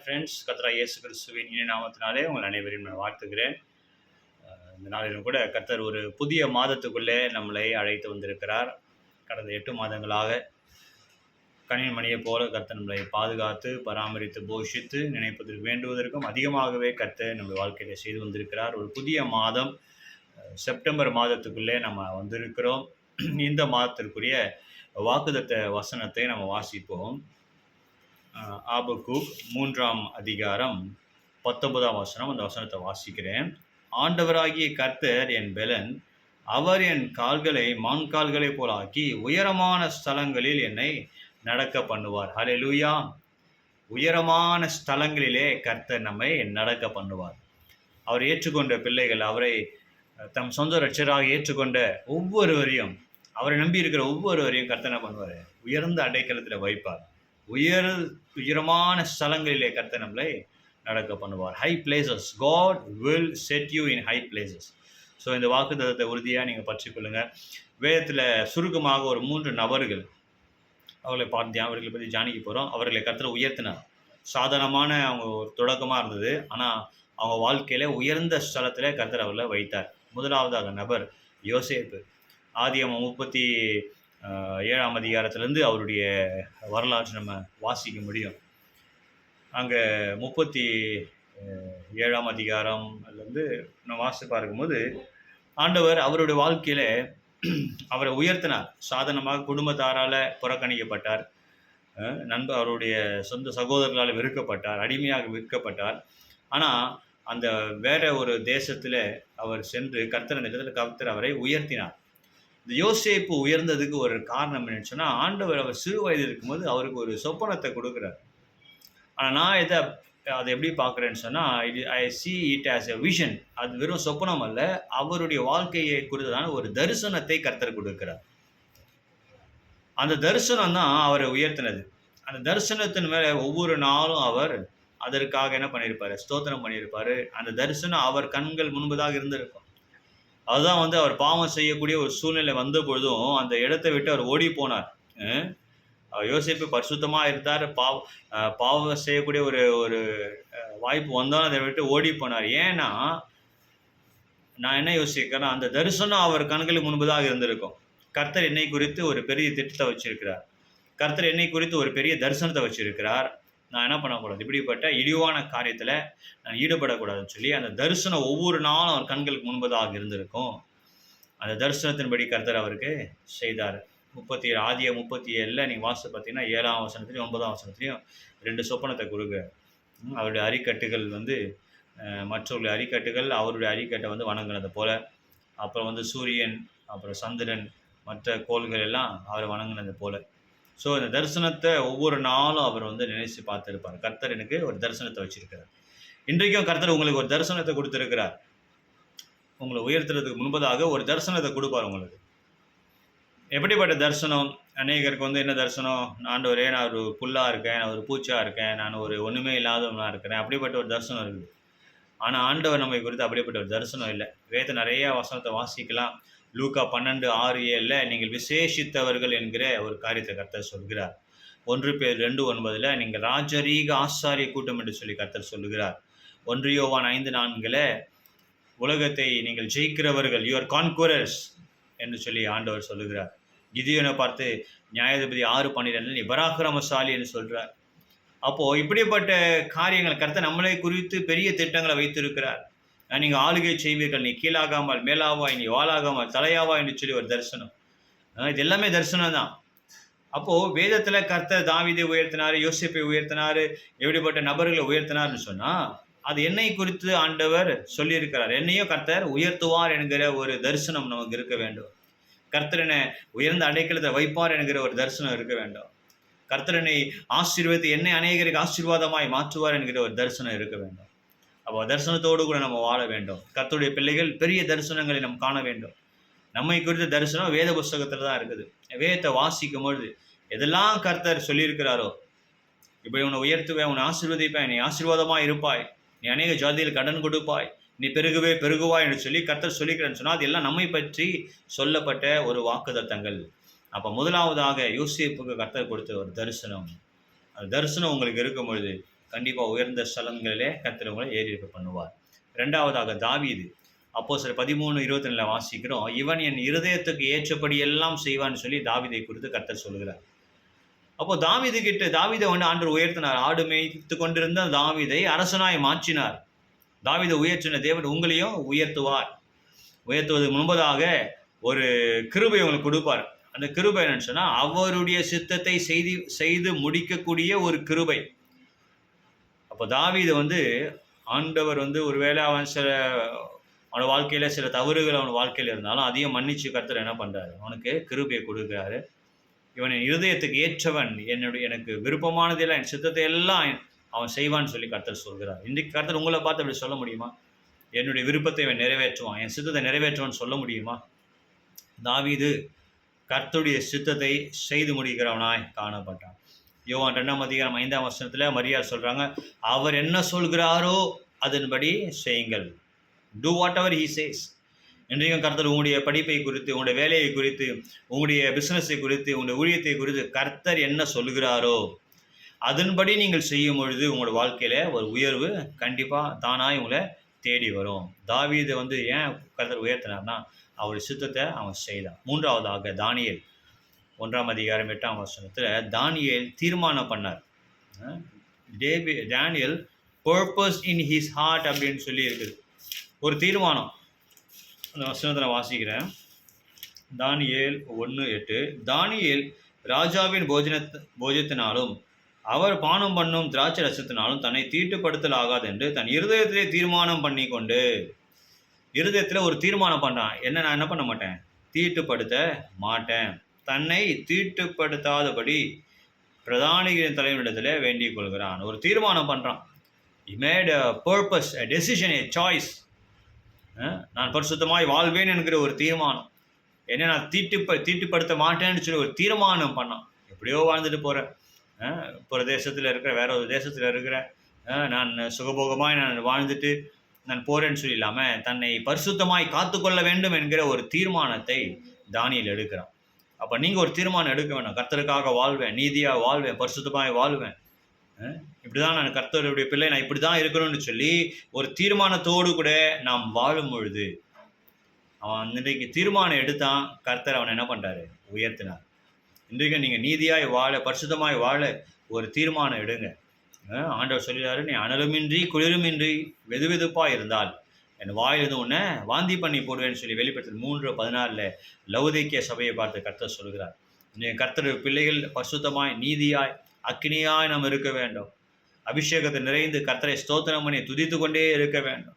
Friends, கர்த்தராகிய இயேசு கிறிஸ்துவின் இனிய நாமத்தினாலே உங்கள் அனைவரையும் நான் வாழ்த்துகிறேன். இந்த நாளிலும் கூட கர்த்தர் ஒரு புதிய மாதத்துக்குள்ளே நம்மளை அழைத்து வந்திருக்கிறார். கடந்த 8 மாதங்களாக கனிமணியைப் போல கர்த்தர் நம்மளை பாதுகாத்து, பராமரித்து, போஷித்து, நினைப்பதற்கு வேண்டுவதற்கும் அதிகமாகவே கர்த்தர் நம்முடைய வாழ்க்கையில செய்து வந்திருக்கிறார். ஒரு புதிய மாதம் செப்டம்பர் மாதத்துக்குள்ளே நம்ம வந்திருக்கிறோம். இந்த மாதத்திற்குரிய வாக்குத்தத்த வசனத்தை நம்ம வாசிப்போம். ஆபக்கூக் 3ஆம் அதிகாரம் 19ஆம் வசனம். அந்த வசனத்தை வாசிக்கிறேன். ஆண்டவராகிய கர்த்தர் என் பெலன், அவர் என் கால்களை மான்கால்களைப் போல ஆக்கி உயரமான ஸ்தலங்களில் என்னை நடக்க பண்ணுவார். ஹல்லேலூயா! உயரமான ஸ்தலங்களிலே கர்த்தர் நம்மை நடக்க பண்ணுவார். அவர் ஏற்றுக்கொண்ட பிள்ளைகள், அவரை தம் சொந்த இரட்சகராக ஏற்றுக்கொண்ட ஒவ்வொருவரையும், அவரை நம்பி இருக்கிற ஒவ்வொருவரையும் கர்த்தர் என்ன பண்ணுவார்? உயர்ந்த அடைக்கலத்தில் வைப்பார். உயரமான ஸ்தலங்களிலே கர்த்தர் நம்மளை நடக்க பண்ணுவார். High places, God will set you in high places. So இந்த வாக்குத்தத்தத்தை உறுதியாக நீங்கள் பற்றிக்கொள்ளுங்கள். வேதத்தில் சுருக்கமாக ஒரு 3 நபர்கள் அவர்களை பற்றி தியானிக்க போகிறோம். அவர்களை கர்த்தர் உயர்த்தினார். சாதாரணமான அவங்க ஒரு தொடக்கமாக இருந்தது, ஆனால் அவங்க வாழ்க்கையில் உயர்ந்த ஸ்தலத்தில் கர்த்தர் அவர்களை வைத்தார். முதலாவதாக நபர் யோசேப்பு. ஆதியாகமம் 37ஆம் அதிகாரத்திலேருந்து அவருடைய வரலாற்று நம்ம வாசிக்க முடியும். அங்கே 37ஆம் அதிகாரம்லேருந்து நம்ம வாசித்து பார்க்கும்போது ஆண்டவர் அவருடைய வாழ்க்கையில் அவரை உயர்த்தினார். சாதாரணமாக குடும்பத்தாரால் புறக்கணிக்கப்பட்டார், அவருடைய சொந்த சகோதரர்களால் வெறுக்கப்பட்டார், அடிமையாக விற்கப்பட்டார். ஆனால் அந்த வேற ஒரு தேசத்தில் அவர் சென்று கர்த்தர் அவரை உயர்த்தினார். இந்த யோசேப்பு உயர்ந்ததுக்கு ஒரு காரணம் என்னன்னு சொன்னால், ஆண்டவர் அவர் சிறு வயது இருக்கும்போது அவருக்கு ஒரு சொப்பனத்தை கொடுக்குறார். ஆனால் நான் அதை எப்படி பார்க்குறேன்னு சொன்னால், I see it as a vision. அது வெறும் சொப்பனம் அல்ல, அவருடைய வாழ்க்கையை குறித்ததான ஒரு தரிசனத்தை கர்த்தர் கொடுக்கிறார். அந்த தரிசனம் தான் அவரை உயர்த்தினது. அந்த தரிசனத்தின் மேலே ஒவ்வொரு நாளும் அவர் அதற்காக என்ன பண்ணியிருப்பார்? ஸ்தோத்திரம் பண்ணியிருப்பார். அந்த தரிசனம் அவர் கண்கள் முன்பதாக இருந்திருக்கும். அதுதான் அவர் பாவம் செய்யக்கூடிய ஒரு சூழ்நிலை வந்த பொழுதும் அந்த இடத்தை விட்டு அவர் ஓடி போனார். யோசேப்பு பரிசுத்தமாக இருந்தார். பாவம் செய்யக்கூடிய ஒரு ஒரு வாய்ப்பு வந்தாலும் அதை விட்டு ஓடி போனார். ஏன்னா நான் என்ன யோசிக்கிறேன்னா, அந்த தரிசனம் அவர் கண்களுக்கு முன்பதாக இருந்திருக்கும். கர்த்தர் என்னை குறித்து ஒரு பெரிய திட்டத்தை வச்சிருக்கிறார். கர்த்தர் என்னை குறித்து ஒரு பெரிய தரிசனத்தை வச்சிருக்கிறார். நான் என்ன பண்ணக்கூடாது? இப்படிப்பட்ட இழிவான காரியத்தில் நான் ஈடுபடக்கூடாதுன்னு சொல்லி அந்த தரிசனம் ஒவ்வொரு நாளும் அவர் கண்களுக்கு முன்பதாக இருந்திருக்கும். அந்த தரிசனத்தின்படி கர்த்தர் அவருக்கு செய்தார். 37 நீங்கள் வாசித்து பார்த்தீங்கன்னா 7ஆம் வசனத்துலையும் 9ஆம் வசனத்துலையும் 2 சொப்பனத்தை கொடுக்க. அவருடைய அரிக்கட்டுகள் மற்றவருடைய அரிக்கட்டுகள் அவருடைய அரிக்கட்டை வணங்கினது போல, அப்புறம் சூரியன், அப்புறம் சந்திரன், மற்ற கோள்கள் எல்லாம் அவரை வணங்கினது போல. ஸோ இந்த தரிசனத்தை ஒவ்வொரு நாளும் அவர் நினைச்சு பார்த்துருப்பார். கர்த்தர் எனக்கு ஒரு தரிசனத்தை வச்சிருக்கிறார். இன்றைக்கும் கர்த்தர் உங்களுக்கு ஒரு தரிசனத்தை கொடுத்துருக்கிறார். உங்களை உயர்த்துறதுக்கு முன்பதாக ஒரு தரிசனத்தை கொடுப்பார் உங்களுக்கு. எப்படிப்பட்ட தரிசனம்? அநேகருக்கு என்ன தரிசனம்? ஆண்டவரே, நான் ஒரு புல்லாக இருக்கேன், நான் ஒரு பூச்சாக இருக்கேன், நான் ஒரு ஒன்றுமே இல்லாதவனாக இருக்கிறேன், அப்படிப்பட்ட ஒரு தரிசனம் இருக்குது. ஆனால் ஆண்டவர் நம்மை குறித்து அப்படிப்பட்ட ஒரு தரிசனம் இல்லை. வேத நிறைய வசனத்தை வாசிக்கலாம். லூக்கா 12:6-7 நீங்கள் விசேஷித்தவர்கள் என்கிற ஒரு காரியத்தை கர்த்தர் சொல்கிறார். 1 பேர் 2:9 நீங்கள் ராஜரீக ஆசாரிய கூட்டம் என்று சொல்லி கர்த்தர் சொல்லுகிறார். 1 யோவான் 5:4 உலகத்தை நீங்கள் ஜெயிக்கிறவர்கள், யுவர் கான்குரர்ஸ் என்று சொல்லி ஆண்டவர் சொல்லுகிறார். கிதியோனை பார்த்து நியாயாதிபதி 6:12 நீ பராக்கிரமசாலி என்று சொல்கிறார். அப்போது இப்படிப்பட்ட காரியங்கள் கர்த்தர் நம்மளை குறித்து பெரிய திட்டங்களை வைத்திருக்கிறார். நீங்கள் ஆளுகை செய்வீர்கள், நீ கீழாகாமல் மேலாவாய், நீ வாளாகாமல் தலையாவா என்று சொல்லி ஒரு தரிசனம். இது எல்லாமே தரிசனம் தான். அப்போது வேதத்தில் கர்த்தர் தாவீதை உயர்த்தினார், யோசேப்பை உயர்த்தினார், எப்படிப்பட்ட நபர்களை உயர்த்தினார்னு சொன்னால் அது என்னை குறித்து ஆண்டவர் சொல்லியிருக்கிறார். என்னையும் கர்த்தர் உயர்த்துவார் என்கிற ஒரு தரிசனம் நமக்கு இருக்க வேண்டும். கர்த்தரனை உயர்ந்த அடைக்கலத்தை வைப்பார் என்கிற ஒரு தரிசனம் இருக்க வேண்டும். கர்த்தரனை ஆசீர்வதித்து என்னை அநேகருக்கு ஆசீர்வாதமாய் மாற்றுவார் என்கிற ஒரு தரிசனம் இருக்க வேண்டும். அப்போ தரிசனத்தோடு கூட நம்ம வாழ வேண்டும். கர்த்தருடைய பிள்ளைகள் பெரிய தரிசனங்களை நம்ம காண வேண்டும். நம்மை குறித்த தரிசனம் வேத புஸ்தகத்தில் தான் இருக்குது. வேதத்தை வாசிக்கும் பொழுது எதெல்லாம் கர்த்தர் சொல்லியிருக்கிறாரோ, இப்போ உன்னை உயர்த்துவேன், உன்னை ஆசீர்வதிப்பேன், நீ ஆசீர்வாதமாக இருப்பாய், நீ அநேக ஜாதியில் கடன் கொடுப்பாய், நீ பெருகுவாய் என்று சொல்லி கர்த்தர் சொல்லிக்கிறேன்னு சொன்னால் அது எல்லாம் நம்மை பற்றி சொல்லப்பட்ட ஒரு வாக்குத்தத்தங்கள். அப்போ முதலாவதாக யோசேப்புக்கு கர்த்தர் கொடுத்த ஒரு தரிசனம். அந்த தரிசனம் உங்களுக்கு இருக்கும் பொழுது கண்டிப்பாக உயர்ந்த ஸ்தலங்களிலே கர்த்தர் உங்களை ஏறி இருக்க பண்ணுவார். இரண்டாவதாக தாவீது. அப்போஸ்தலர் 13:22 வாசிக்கிறோம், இவன் என் இருதயத்துக்கு ஏற்றபடி எல்லாம் செய்வான்னு சொல்லி தாவீதை குறித்து கர்த்தர் சொல்கிறார். அப்போ தாவீதை வந்து ஆண்டவர் உயர்த்தினார். ஆடு மேய்த்து கொண்டிருந்த தாவீதை அரசனாய் மாற்றினார். தாவீதை உயர்த்தின தேவன் உங்களையும் உயர்த்துவார். உயர்த்துவதற்கு முன்பதாக ஒரு கிருபை உங்களுக்கு கொடுப்பார். அந்த கிருபை என்னன்னு சொன்னா, அவருடைய சித்தத்தை செய்து முடிக்கக்கூடிய ஒரு கிருபை. அப்போ தாவீது வந்து ஆண்டவர் வந்து ஒருவேளை அவன் வாழ்க்கையில சில தவறுகள் அவன் வாழ்க்கையில இருந்தாலும் அதையும் மன்னிச்சு கர்த்தர் என்ன பண்றாரு, அவனுக்கு கிருபையை கொடுக்கிறாரு. இவன் என் இருதயத்துக்கு ஏற்றவன், எனக்கு விருப்பமானதெல்லாம் என் சித்தத்தை எல்லாம் அவன் செய்வான்னு சொல்லி கர்த்தர் சொல்கிறார். இன்றைக்கு கர்த்தர் உங்களை பார்த்து அப்படி சொல்ல முடியுமா? என்னுடைய விருப்பத்தை இவன் நிறைவேற்றுவான், என் சித்தத்தை நிறைவேற்றுவான்னு சொல்ல முடியுமா? தாவீது கர்த்தருடைய சித்தத்தை செய்து முடிக்கிறவனாய் காணப்பட்டான். யோவான் 2:5 மரியாள் சொல்றாங்க, அவர் என்ன சொல்கிறாரோ அதன்படி செய்யுங்கள். Do whatever he says. இன்றைக்கும் கர்த்தர் உங்களுடைய படிப்பை குறித்து, உங்களுடைய வேலையை குறித்து, உங்களுடைய பிஸ்னஸை குறித்து, உங்களுடைய ஊழியத்தை குறித்து கர்த்தர் என்ன சொல்கிறாரோ அதன்படி நீங்கள் செய்யும் பொழுது உங்களோட வாழ்க்கையில ஒரு உயர்வு கண்டிப்பாக தானாய் உங்களை தேடி வரும். தாவீது வந்து ஏன் கர்த்தர் உயர்த்தினார்னா, அவருடைய சித்தத்தை அவன் செய்தான். மூன்றாவதாக தானியேல் 1:8 தானியேல் தீர்மானம் பண்ணார். Daniel purpose in his heart அப்படின்னு சொல்லி இருக்குது. ஒரு தீர்மானம். அந்த வசனத்தில் வாசிக்கிறேன். தானியேல் 1:8 தானியேல் ராஜாவின் போஜனத்தினாலும் அவர் பானம் பண்ணும் திராட்சை ரசத்தினாலும் தன்னை தீட்டுப்படுத்தல் ஆகாது என்று தன் இருதயத்திலே தீர்மானம் பண்ணி கொண்டு, இருதயத்தில் ஒரு தீர்மானம் பண்ணான். நான் என்ன பண்ண மாட்டேன், தீட்டுப்படுத்த மாட்டேன். தன்னை தீட்டுப்படுத்தாதபடி பிரதானிகளின் தலைவனிடத்தில் வேண்டிக் கொள்கிறான். ஒரு தீர்மானம் பண்ணுறான். He made a purpose, a decision, a choice. நான் பரிசுத்தமாய் வாழ்வேன் என்கிற ஒரு தீர்மானம். நான் தீட்டுப்படுத்த மாட்டேன்னு சொல்லி ஒரு தீர்மானம் பண்ணான். எப்படியோ வாழ்ந்துட்டு போகிறேன், பிரதேசத்தில் இருக்கிற, வேற ஒரு தேசத்தில் இருக்கிற, நான் சுகபோகமாய் நான் வாழ்ந்துட்டு நான் போகிறேன்னு சொல்லி இல்லாமல் தன்னை பரிசுத்தமாய் காத்துக்கொள்ள வேண்டும் என்கிற ஒரு தீர்மானத்தை தானியேல் எடுக்கிறான். அப்போ நீங்கள் ஒரு தீர்மானம் எடுக்க வேணும். கர்த்தருக்காக வாழ்வேன், நீதியாக வாழ்வேன், பரிசுத்தமாய் வாழ்வேன், இப்படி தான் நான் கர்த்தருடைய பிள்ளை, நான் இப்படி தான் இருக்கணும்னு சொல்லி ஒரு தீர்மானத்தோடு கூட நாம் வாழும் பொழுது, அவன் இன்றைக்கு தீர்மானம் எடுத்தான், கர்த்தர் அவனை என்ன பண்ணுறாரு, உயர்த்தினார். இன்றைக்கு நீங்கள் நீதியாய் வாழ, பரிசுத்தமாய் வாழ ஒரு தீர்மானம் எடுங்க. ஆண்டவர் சொல்லிடுறாரு, நீ அனலுமின்றி குளிருமின்றி வெதுவெதுப்பாக இருந்தால் என் வாயிலிருந்து உன்னை வாந்தி பண்ணி போடுவேன்னு சொல்லி வெளிப்படுத்தல் 3:16 லவுதீக்கிய சபையை பார்த்து கர்த்தர் சொல்கிறார். நீங்கள் கர்த்தர் பிள்ளைகள் பரிசுத்தமாய் நீதியாய் அக்கினியாய் நாம் இருக்க வேண்டும். அபிஷேகத்தை நிறைந்து கர்த்தரை ஸ்தோத்திரம் பண்ணி துதித்து கொண்டே இருக்க வேண்டும்.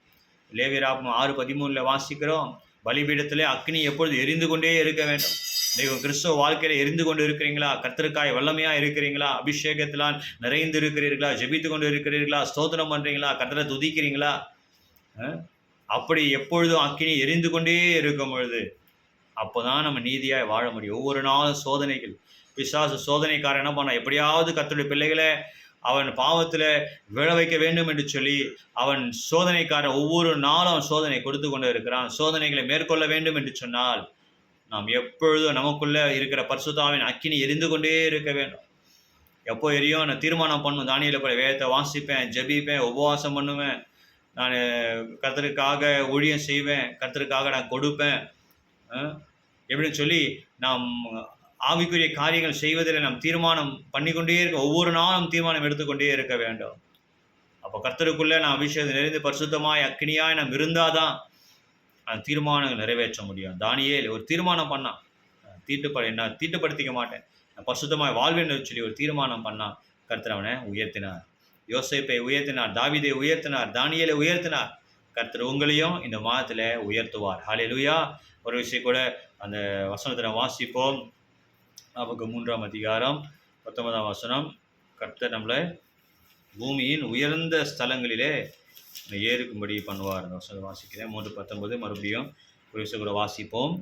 லேவியராகமம் 6:13 வாசிக்கிறோம், பலிபீடத்திலே அக்னி எப்பொழுது எரிந்து கொண்டே இருக்க வேண்டும். நீங்கள் கிறிஸ்தவ வாழ்க்கையில் எரிந்து கொண்டு இருக்கிறீங்களா? கர்த்தருக்காய் வல்லமையாக இருக்கிறீங்களா? அபிஷேகத்தினால் நிறைந்து இருக்கிறீர்களா? ஜெபித்து கொண்டு இருக்கிறீர்களா? ஸ்தோத்திரம் பண்ணுறீங்களா? கர்த்தரை துதிக்கிறீங்களா? அப்படி எப்பொழுதும் அக்கினி எரிந்து கொண்டே இருக்கும் பொழுது அப்போ தான் நம்ம நீதியாய் வாழ முடியும். ஒவ்வொரு நாளும் சோதனைகள், பிசாசு சோதனைக்காரன் என்ன பண்ணான், எப்படியாவது கர்த்தருடைய பிள்ளைகளை அவன் பாவத்தில் விழ வைக்க வேண்டும் என்று சொல்லி அவன் சோதனைக்காரன் ஒவ்வொரு நாளும் அவன் சோதனை கொடுத்து கொண்டு இருக்கிறான். சோதனைகளை மேற்கொள்ள வேண்டும் என்று சொன்னால் நாம் எப்பொழுதும் நமக்குள்ளே இருக்கிற பரிசுத்தாவின் அக்கினி எரிந்து கொண்டே இருக்க வேண்டும். எப்போ எரியும், நான் தீர்மானம் பண்ணுவேன், தானியேலை போல வேதத்தை வாசிப்பேன், ஜெபிப்பேன், உபவாசம் பண்ணுவேன், நான் கர்த்தருக்காக ஊழியம் செய்வேன், கர்த்தருக்காக நான் கொடுப்பேன் எப்படின்னு சொல்லி நாம் ஆவிக்குரிய காரியங்கள் செய்வதில் நாம் தீர்மானம் பண்ணிக்கொண்டே இருக்க, ஒவ்வொரு நாளும் தீர்மானம் எடுத்துக்கொண்டே இருக்க வேண்டும். அப்போ கர்த்தருக்குள்ளே நான் அபிஷேகம் நிறைந்து பரிசுத்தமாய் அக்கினியாய் நாம் இருந்தாதான் அந்த தீர்மானங்கள் நிறைவேற்ற முடியும். தானியேல் ஒரு தீர்மானம் பண்ணான், நான் தீட்டுப்படுத்திக்க மாட்டேன், நான் பரிசுத்தமாய் வாழ்வேன்னு சொல்லி ஒரு தீர்மானம் பண்ணான். கர்த்தர் அவனை உயர்த்தினார். யோசேப்பை உயர்த்தினார், தாவீதை உயர்த்தினார், தானியேலை உயர்த்தினார். கர்த்தர் உங்களையும் இந்த மாதத்தில் உயர்த்துவார். ஹல்லேலூயா. ஒரு விஷயம் கூட அந்த வசனத்தில் வாசிப்போம். நமக்கு 3:19 கர்த்தர் நம்மளை பூமியின் உயர்ந்த ஸ்தலங்களிலே ஏறுக்கும்படி பண்ணுவார். அந்த வசனத்தை வாசிக்கிறேன். 3:19 மறுபடியும் ஒரு விஷயம் கூட வாசிப்போம்.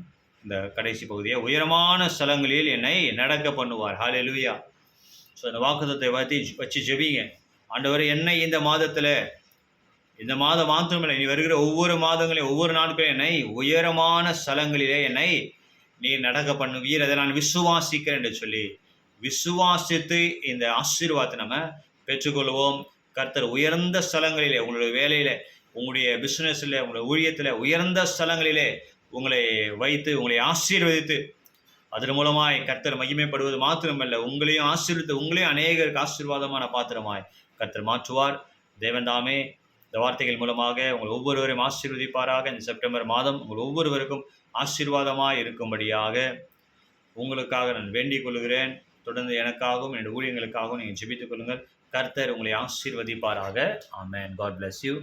இந்த கடைசி பகுதியை, உயரமான ஸ்தலங்களில் என்னை நடக்க பண்ணுவார். ஹல்லேலூயா. ஸோ அந்த வாக்குத்தத்தை வச்சு ஜெபிங்க. ஆண்டவரே, என்னை இந்த மாதத்தில், இந்த மாதம் மாத்திரமில்லை, நீ வருகிற ஒவ்வொரு மாதங்களையும் ஒவ்வொரு நாட்களையும் என்னை உயரமான ஸ்தலங்களிலே என்னை நீர் நடக்க பண்ணுவீர், அதை நான் விசுவாசிக்கிறேன் என்று சொல்லி விசுவாசித்து இந்த ஆசீர்வாதத்தை நம்ம பெற்றுக்கொள்வோம். கர்த்தர் உயர்ந்த ஸ்தலங்களிலே, உங்களுடைய வேலையிலே, உங்களுடைய பிசினஸ்ல, உங்களுடைய ஊழியத்தில் உயர்ந்த ஸ்தலங்களிலே உங்களை வைத்து உங்களை ஆசீர்வதித்து அதன் மூலமாய் கர்த்தர் மகிமைப்படுவது மாத்திரமல்ல, உங்களையும் ஆசீர்வதித்து உங்களையும் அநேகருக்கு ஆசீர்வாதமான பாத்திரமாய் கர்த்தர் மாற்றுவார். தேவன் தாமே இந்த வார்த்தைகள் மூலமாக உங்கள் ஒவ்வொருவரையும் ஆசீர்வதிப்பாராக. இந்த செப்டம்பர் மாதம் உங்கள் ஒவ்வொருவருக்கும் ஆசீர்வாதமாய் இருக்கும்படியாக உங்களுக்காக நான் வேண்டிக் கொள்கிறேன். தொடர்ந்து எனக்காகவும் என்னுடைய ஊழியங்களுக்காகவும் நீங்கள் ஜெபித்துக் கொள்ளுங்கள். கர்த்தர் உங்களை ஆசீர்வதிப்பாராக. ஆமென். God bless you.